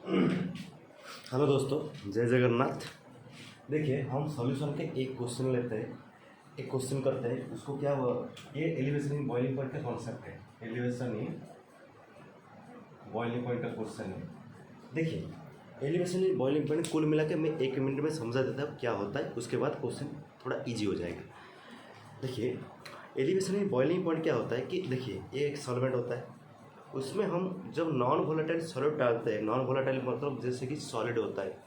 Hello दोस्तों, जय जगन्नाथ। देखिए, हम सॉल्यूशन के एक क्वेश्चन लेते हैं, एक क्वेश्चन करते हैं। उसको क्या हुआ, ये एलिवेशन इन बॉइलिंग पॉइंट का कॉन्सेप्ट है। एलिवेशन इन बॉइलिंग पॉइंट का क्वेश्चन है। देखिए, एलिवेशन इन बॉइलिंग पॉइंट कुल मिला के मैं 1 मिनट में समझा देता हूँ क्या होता है, उसके बाद क्वेश्चन थोड़ा ईजी हो जाएगा। देखिए, एलिवेशन इन बॉइलिंग पॉइंट क्या होता है कि देखिए, ये एक सॉल्वेंट होता है, उसमें हम जब नॉन वोलेटाइल सॉलिड डालते हैं, नॉन वोलेटाइल मतलब जैसे कि सॉलिड होता है,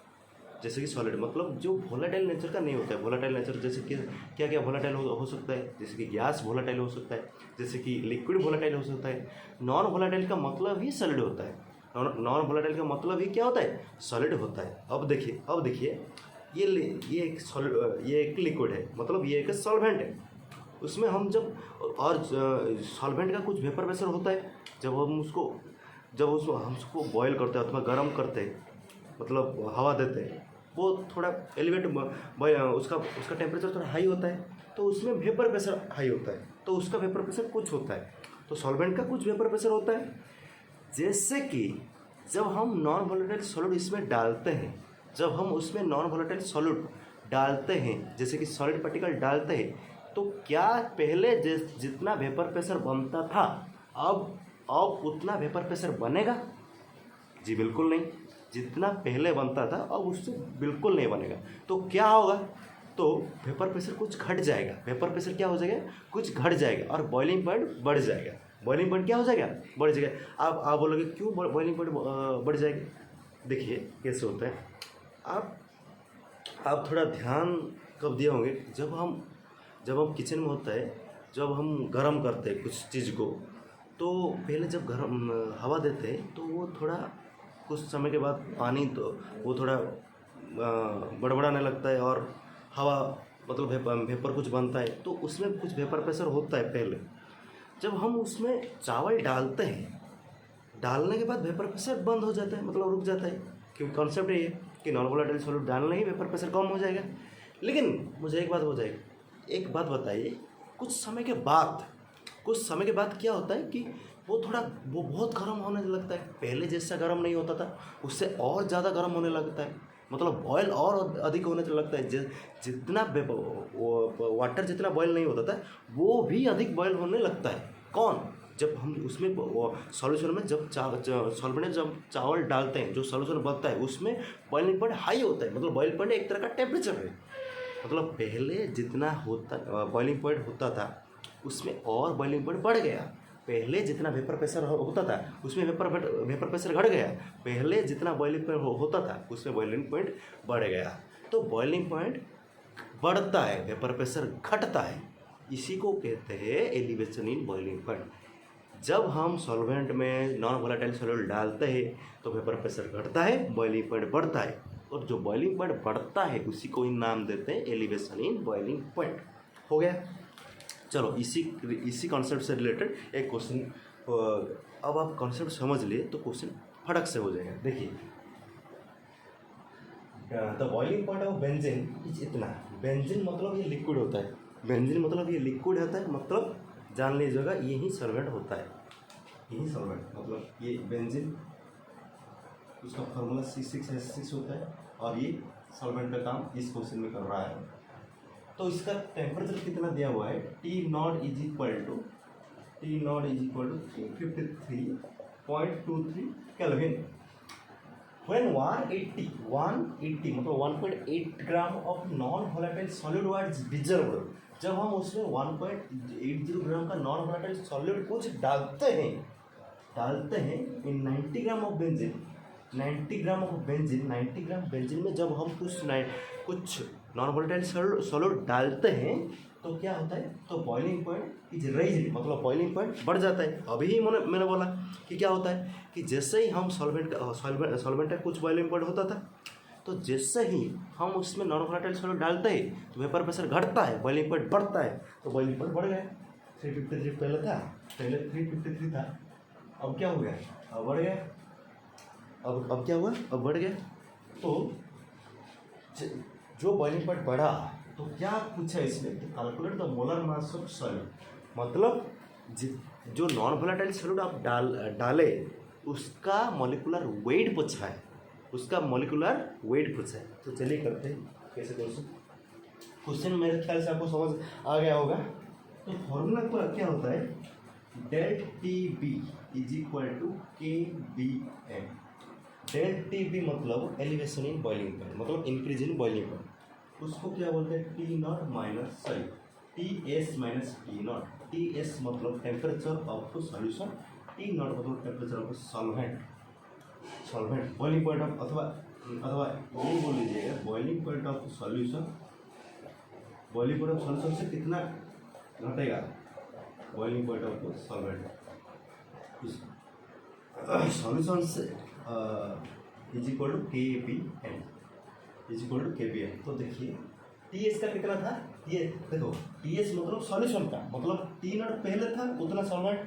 जैसे कि सॉलिड मतलब जो वोलेटाइल नेचर का नहीं होता है। वोलेटाइल नेचर जैसे कि क्या क्या वोलेटाइल हो सकता है, जैसे कि गैस वोलेटाइल हो सकता है, जैसे कि लिक्विड वोलेटाइल हो सकता है। नॉन वोलेटाइल का मतलब ही सॉलिड होता है। नॉन वोलेटाइल का मतलब ही क्या होता है, सॉलिड होता है। अब देखिए ये एक सॉलिड, ये एक लिक्विड है, मतलब ये एक सॉल्वेंट है। उसमें हम जब और सॉल्वेंट का कुछ वेपर प्रेशर होता है, जब उसको हम उसको बॉयल करते हैं अथवा गर्म करते हैं, मतलब हवा देते हैं, वो थोड़ा एलिवेट उसका टेम्परेचर थोड़ा हाई होता है, तो उसमें वेपर प्रेशर हाई होता है, तो उसका वेपर प्रेशर कुछ होता है। तो सॉल्वेंट का कुछ वेपर प्रेशर होता है। जैसे कि जब हम नॉन वोलेटाइल सॉलिड इसमें डालते हैं, जब हम उसमें नॉन वोलेटाइल सॉलिड डालते हैं, जैसे कि सॉलिड पार्टिकल डालते हैं, तो क्या पहले जितना वेपर प्रेशर बनता था अब उतना वेपर प्रेशर बनेगा? जी बिल्कुल नहीं। जितना पहले बनता था अब उससे बिल्कुल नहीं बनेगा। तो क्या होगा, तो वेपर प्रेशर कुछ घट जाएगा। वेपर प्रेशर क्या हो जाएगा, कुछ घट जाएगा और बॉइलिंग पॉइंट बढ़ जाएगा। बॉइलिंग पॉइंट क्या हो जाएगा, बढ़ जाएगा। आप बोलोगे क्यों बॉइलिंग पॉइंट बढ़ जाएगा? देखिए कैसे होता है। आप थोड़ा ध्यान कब दिए होंगे, जब हम किचन में होता है, जब हम गर्म करते हैं कुछ चीज़ को, तो पहले जब गर्म हवा देते हैं तो वो थोड़ा कुछ समय के बाद पानी तो वो थोड़ा बड़बड़ाने लगता है और हवा मतलब वेपर कुछ बनता है, तो उसमें कुछ वेपर प्रेशर होता है पहले। जब हम उसमें चावल डालते हैं, डालने के बाद वेपर प्रेशर बंद हो जाता है, मतलब रुक जाता है, क्योंकि कॉन्सेप्ट ये है कि नॉन वोलेटाइल सॉलिड डालने ही वेपर प्रेशर कम हो जाएगा। लेकिन मुझे एक बात बताइए, कुछ समय के बाद क्या होता है कि वो बहुत गर्म होने लगता है। पहले जैसा गर्म नहीं होता था, उससे और ज़्यादा गर्म होने लगता है, मतलब बॉयल और अधिक होने लगता है। जितना वाटर जितना बॉयल नहीं होता था, वो भी अधिक बॉयल होने लगता है। कौन, जब हम उसमें सॉल्यूशन में जब सॉल्वेंट में जब चावल डालते हैं, जो सॉल्यूशन बनता है उसमें बॉइलिंग पॉइंट हाई होता है, मतलब बॉइलिंग पॉइंट एक तरह का टेम्परेचर है। मतलब पहले जितना बॉइलिंग पॉइंट होता था उसमें और बॉइलिंग पॉइंट बढ़ गया। पहले जितना वेपर प्रेशर होता था उसमें वेपर प्रेशर घट गया। पहले जितना बॉइलिंग पॉइंट होता था उसमें बॉइलिंग पॉइंट बढ़ गया। तो बॉइलिंग पॉइंट बढ़ता है, वेपर प्रेशर घटता है। इसी को कहते हैं एलिवेशन इन बॉइलिंग पॉइंट। जब हम सॉल्वेंट में नॉन वोलेटाइल सॉल्यूट डालते हैं तो वेपर प्रेशर घटता है, बॉइलिंग पॉइंट बढ़ता है, और जो बॉइलिंग पॉइंट बढ़ता है उसी को ही नाम देते हैं एलिवेशन इन बॉइलिंग पॉइंट। हो गया। चलो इसी कॉन्सेप्ट से रिलेटेड एक क्वेश्चन, अब आप कॉन्सेप्ट समझ लिए तो क्वेश्चन फटक से हो जाएगा। देखिए, the boiling point of benzene is इतना। बेंजीन मतलब ये लिक्विड होता है, बेंजीन मतलब ये लिक्विड होता है, मतलब जान लीजिएगा यही सॉल्वेंट होता है, यही सॉल्वेंट मतलब ये बेंजीन, उसका फार्मूला C6H6 होता है, और ये सॉल्वेंट का काम इस क्वेश्चन में कर रहा है। तो इसका टेम्परेचर कितना दिया हुआ है, T naught is equal to 353.23 kelvin. When 180 मतलब 1.8 gram of non volatile solid was dissolved, जब हम उसमें 1.80 ग्राम का नॉन वोलेटाइल सॉलिड कुछ डालते हैं इन 90 gram of benzene, 90 gram benzene में जब हम कुछ नॉन वोलेटाइल सॉलिड डालते हैं तो क्या होता है, तो बॉइलिंग पॉइंट इज रेज्ड, मतलब बॉइलिंग पॉइंट बढ़ जाता है। अभी ही मैंने बोला कि क्या होता है कि जैसे ही हम सॉल्वेंट का कुछ बॉइलिंग पॉइंट होता था, तो जैसे ही हम उसमें नॉन वोलेटाइल सॉलिड डालते हैं तो वेपर प्रेशर घटता है, बॉइलिंग पॉइंट बढ़ता है, तो बॉइलिंग पॉइंट बढ़ गया। 353 पहले 353 था, अब क्या हो गया, अब बढ़ गया। अब क्या हुआ, अब बढ़ गया। तो जो बॉइलिंग पॉइंट बढ़ा तो क्या पूछा इसमें, calculate the molar mass of solid, मतलब जो नॉन वोलेटाइल सॉलिड आप डाले उसका मॉलिक्यूलर वेट पूछा है। उसका मॉलिक्यूलर वेट पूछा है। तो चलिए करते हैं कैसे क्वेश्चन मेरे ख्याल से आपको समझ आ गया होगा। तो फॉर्मूला क्या होता है, del T B is equal to K B M. Del T B मतलब एलिवेशन इन बॉइलिंग पॉइंट, मतलब इंक्रीज इन बॉइलिंग पॉइंट। उसको क्या बोलते हैं, T naught minus sorry T S minus T naught. T S मतलब temperature of solution, T naught मतलब temperature of solvent. Solvent boiling point of अथवा ये बोल लीजिएगा boiling point of solution. Boiling point of solution से कितना घटेगा, boiling point of solvent solution से is equal to K B M, is equal to K B M. तो देखिए टी एस का कितना था, ये देखो टी एस मतलब सॉल्यूशन का, मतलब टी नॉट पहले था उतना सॉल्वेंट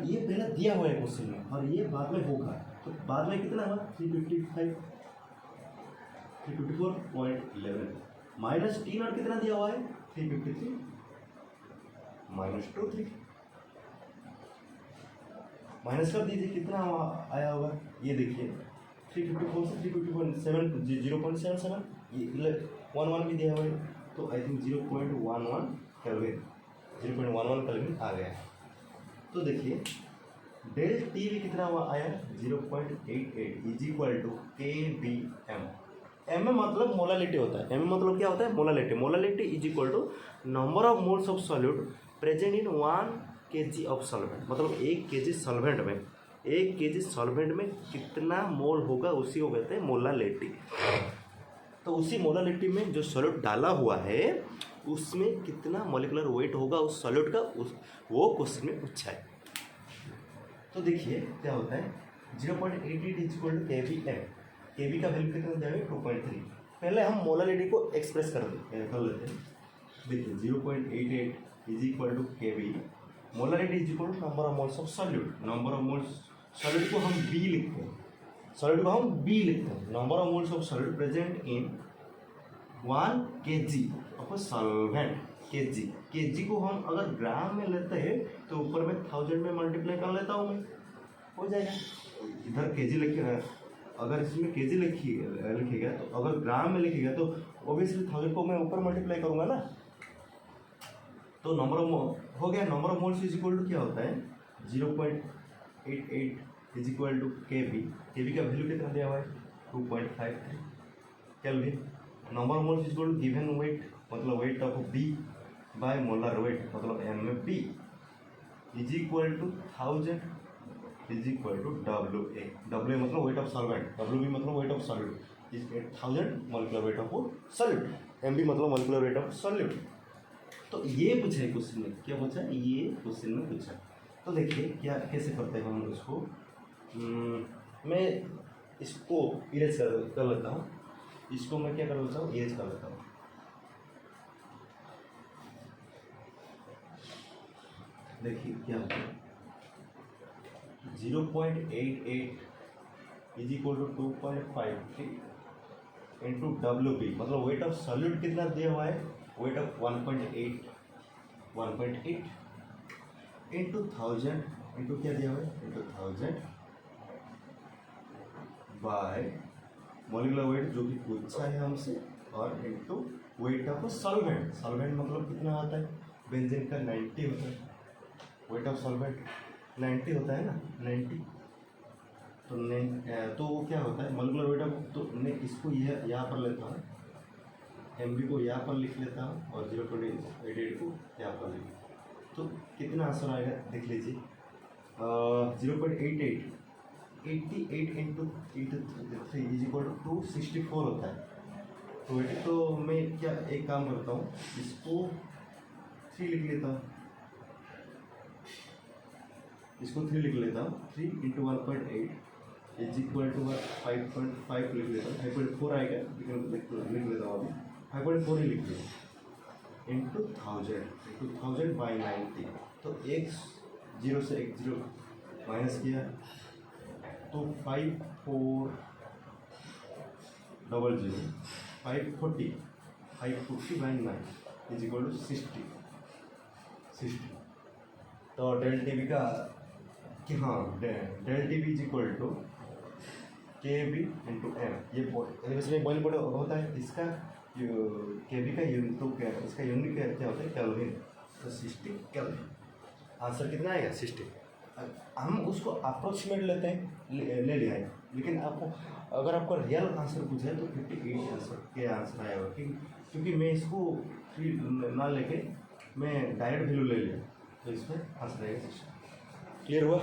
ये पहले दिया हुआ है क्वेश्चन में और ये बाद में होगा। तो बाद में कितना हुआ 354.11 माइनस टी नॉट कितना दिया हुआ है 353 माइनस 23 माइनस कर दीजिए कितना आया होगा, ये देखिए 354 से 354 0.77 ये 11 भी दिया हुआ है। तो आई थिंक 0.11 केल्विन आ गया। तो देखिए डेल टी भी कितना हुआ आया 0.88 is equal to K B M. M में मतलब मोलालिटी होता है, एम में मतलब क्या होता है molality. Molality is equal to number of moles of solute present in 1 kg of solvent. मतलब 1 kg सॉल्वेंट में 1 kg सॉल्वेंट में कितना मोल होगा उसी को कहते हैं मोलालिटी। तो उसी मोलालिटी में जो सॉल्यूट डाला हुआ है उसमें कितना मॉलिक्यूलर वेट होगा उस सॉल्यूट का, वो क्वेश्चन में पूछा है। तो देखिए क्या होता है 0.88 is equal to K B M. के बी का वैल्यू कितना दिया है 2.3। पहले हम मोलालिटी को एक्सप्रेस कर लेते हैं। देखिए 0.88 is equal to K B, molarity is equal to number of moles of solute. Number of moles solute को हम बी लिखते हैं, number of moles of solute present in 1 kg of solvent. KG को हम अगर ग्राम में लेते हैं तो ऊपर में 1000 में मल्टीप्लाई कर लेता हूँ मैं, हो जाएगा। इधर केजी लिखिएगा, अगर इसमें केजी लिखिएगा तो अगर ग्राम में लिखिएगा तो ऑब्वियसली 1000 को मैं ऊपर मल्टीप्लाई करूँगा ना। तो नंबर ऑफ हो गया, number of moles is equal to क्या होता है 0.88 is equal to K B का वैल्यू कितना दिया हुआ है 2.53 kelvin. Number of moles is equal to given weight मतलब weight of B by molar weight मतलब एम में B is equal to 1000 is equal to W मतलब weight of solvent, W B मतलब weight of solute is 1000 molecular weight of solute, M B मतलब molecular weight of solute. तो ये पूछा है question में, क्या पूछा है ये क्वेश्चन में पूछा। तो देखिए क्या कैसे करते हैं हम इसको, मैं इसको इरेज कर लेता हूँ, इसको मैं क्या कर लेता हूँ इरेज कर लेता हूँ। देखिए क्या होता है 0.88 is equal to 2.53 into W B मतलब वेट ऑफ सॉल्यूट कितना दिया हुआ है वेट ऑफ 1.8 इंटू 1000 इंटू क्या दिया हुआ है इंटू 1000 बाय मॉलिक्यूलर वेट जो कि पूछा है हमसे और into weight of solvent. Solvent मतलब कितना आता है बेंजीन का 90 होता है, वेट ऑफ सॉल्वेंट 90 होता है ना 90। तो वो क्या होता है मॉलिक्यूलर वेट ऑफ, तो मैं इसको यहाँ पर लेता हूँ, एम बी को यहाँ पर लिख लेता हूँ और 0.88 को यहाँ पर लिख, तो कितना आंसर आएगा देख लीजिए 0.88 इंटू 3 इज इक्वल टू 264 होता है। तो मैं क्या एक काम करता हूँ इसको 3 लिख लेता हूँ, इसको 3 लिख लेता हूँ 3 इंटू 1.8 इज इक्वल टू 5.5 लिख लेता हूँ, 5.4 आएगा लेकिन लिख लेता हूँ अभी 5.4 ही लिख लिया इंटू 1000 बाई 90। तो एक 0 से एक 0 माइनस किया तो 540 बाई 9 इज इक्वल टू 60। तो डेल टी बी का कि हाँ delta T B is equal to K B into M, ये एलिवेशन में बॉइलिंग पॉइंट होता है इसका के बी का तो इसका यूनिट क्या होता है, केल्विन, तो 60 केल्विन। आंसर कितना आएगा 60। हम उसको अप्रोक्सीमेट लेते हैं, ले लिया है, लेकिन आपको अगर आपको रियल आंसर पूछे तो 58 आंसर के आंसर आएगा, क्योंकि मैं इसको फिर ना लेके मैं डायरेक्ट वैल्यू ले लिया, तो इसमें आंसर आएगा 60। क्लियर हुआ?